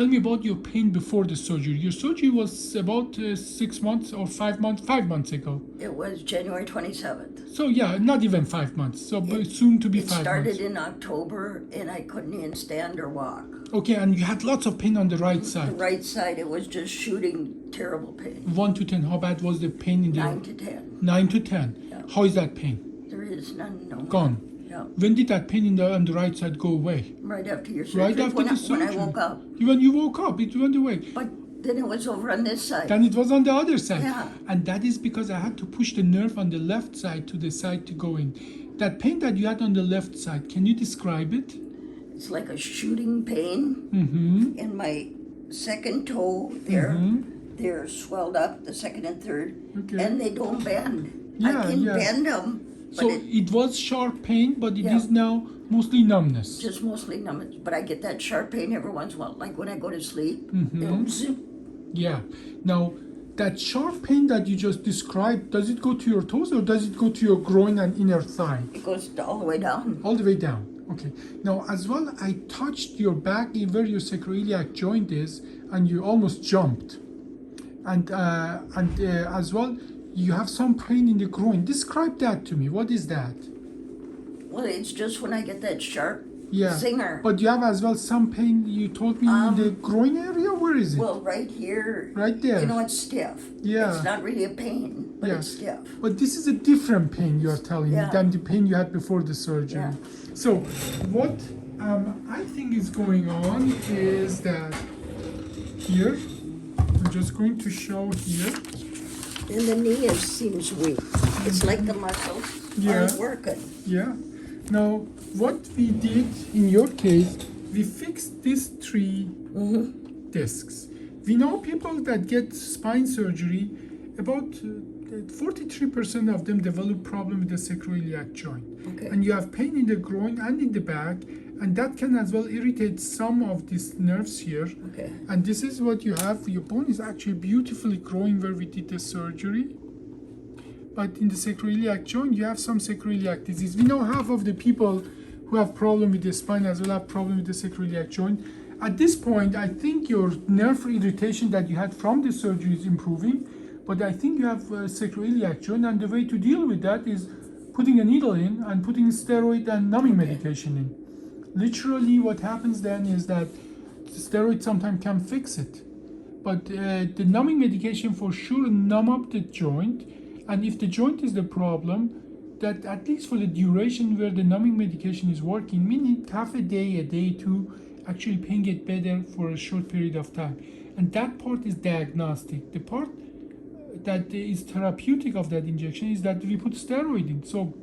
tell me about your pain before the surgery. Your surgery was about 6 months or 5 months, 5 months ago. It was January 27th. So yeah, not even 5 months. So soon to be 5 months. It started in October, and I couldn't even stand or walk. Okay, and you had lots of pain on the right The side. right side, it was just shooting terrible pain. 1 to 10, how bad was the pain in the 9 to 10. 9 to 10. Yeah. How is that pain? There is none, no. Gone. Yeah. When did that pain on the right side go away? Right after your surgery. Right after the surgery. When I woke up. When you woke up, it went away. But then it was over on this side. Then it was on the other side. Yeah. And that is because I had to push the nerve on the left side to the side to go in. That pain that you had on the left side, can you describe it? It's like a shooting pain in my second toe there. They're swelled up, the second and third, and they don't bend. I can bend them. So it was sharp pain, but it is now mostly numbness. Just mostly numbness. But I get that sharp pain every once in a while, like when I go to sleep. Yeah. Now, that sharp pain that you just described, does it go to your toes or does it go to your groin and inner thigh? It goes all the way down. All the way down. Okay. Now, as well, I touched your back where your sacroiliac joint is, and you almost jumped. And as well, you have some pain in the groin. Describe that to me. What is that? Well, it's just when I get that sharp zinger. But you have as well some pain, you told me, in the groin area? Where is it? Well, right here. Right there. You know, it's stiff. Yeah. It's not really a pain, but it's stiff. But this is a different pain you're telling me than the pain you had before the surgery. Yeah. So what I think is going on is that here, I'm just going to show here. And the knee seems weak. It's like the muscles aren't working. Yeah. Now, what we did in your case, we fixed these 3 discs. We know people that get spine surgery, about 43% of them develop problem with the sacroiliac joint. Okay. And you have pain in the groin and in the back, and that can as well irritate some of these nerves here. Okay. And this is what you have. Your bone is actually beautifully growing where we did the surgery. But in the sacroiliac joint, you have some sacroiliac disease. We know half of the people who have problem with the spine as well have problem with the sacroiliac joint. At this point, I think your nerve irritation that you had from the surgery is improving, but I think you have sacroiliac joint, and the way to deal with that is putting a needle in and putting steroid and numbing medication in. Literally, what happens then is that the steroid sometimes can fix it, but the numbing medication for sure numb up the joint. And if the joint is the problem, that at least for the duration where the numbing medication is working, meaning half a day, 2, actually pain get better for a short period of time. And that part is diagnostic. The part that is therapeutic of that injection is that we put steroid in. So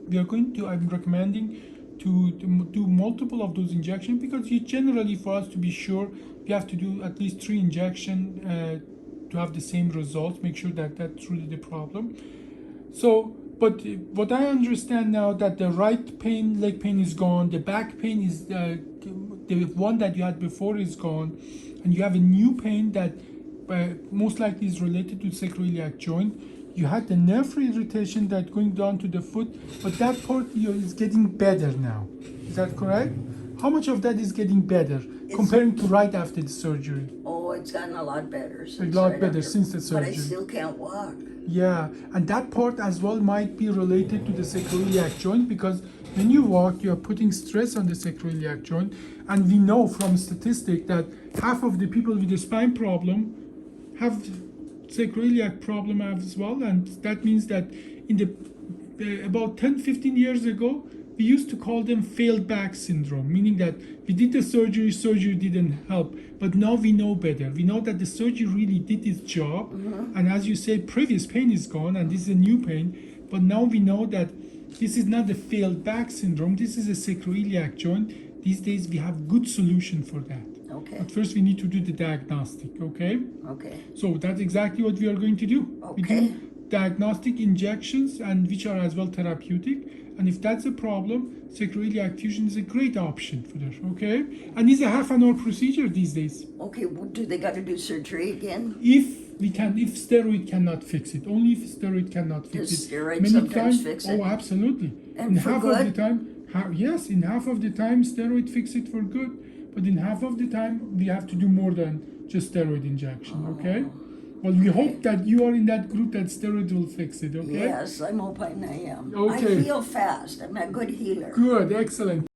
we are going to, I'm recommending to do multiple of those injections, because you generally, for us to be sure, we have to do at least 3 injections to have the same results, make sure that that's really the problem. So, but what I understand now, that the right pain, leg pain is gone, the back pain is the one that you had before is gone, and you have a new pain that most likely is related to sacroiliac joint. You had the nerve irritation that going down to the foot, but that part is getting better now. Is that correct? How much of that is getting better comparing to right after the surgery? Oh, it's gotten a lot better. A lot better since the surgery. But I still can't walk. Yeah, and that part as well might be related to the sacroiliac joint, because when you walk, you're putting stress on the sacroiliac joint, and we know from statistics that half of the people with a spine problem have sacroiliac problem as well, and that means that in the about 10-15 years ago, we used to call them failed back syndrome, meaning that we did the surgery didn't help, but now we know better. We know that the surgery really did its job, and as you say, previous pain is gone, and this is a new pain, but now we know that this is not a failed back syndrome, this is a sacroiliac joint. These days we have good solution for that. Okay. But first we need to do the diagnostic, okay? Okay. So that's exactly what we are going to do. Okay. We do diagnostic injections, and which are as well therapeutic. And if that's a problem, sacroiliac fusion is a great option for that, okay? And it's a half an hour procedure these days. Okay, well, do they got to do surgery again? If steroid cannot fix it, only if steroid cannot fix Does it. steroid sometimes fix it? Oh, absolutely. And for half good? of the time, yes, in half of the time, steroid fix it for good. but in half of the time we have to do more than just steroid injection. Okay. Well, we hope that you are in that group that steroid will fix it. Okay. Yes, I'm hoping I am. Okay. I heal fast. I'm a good healer. Good. Excellent.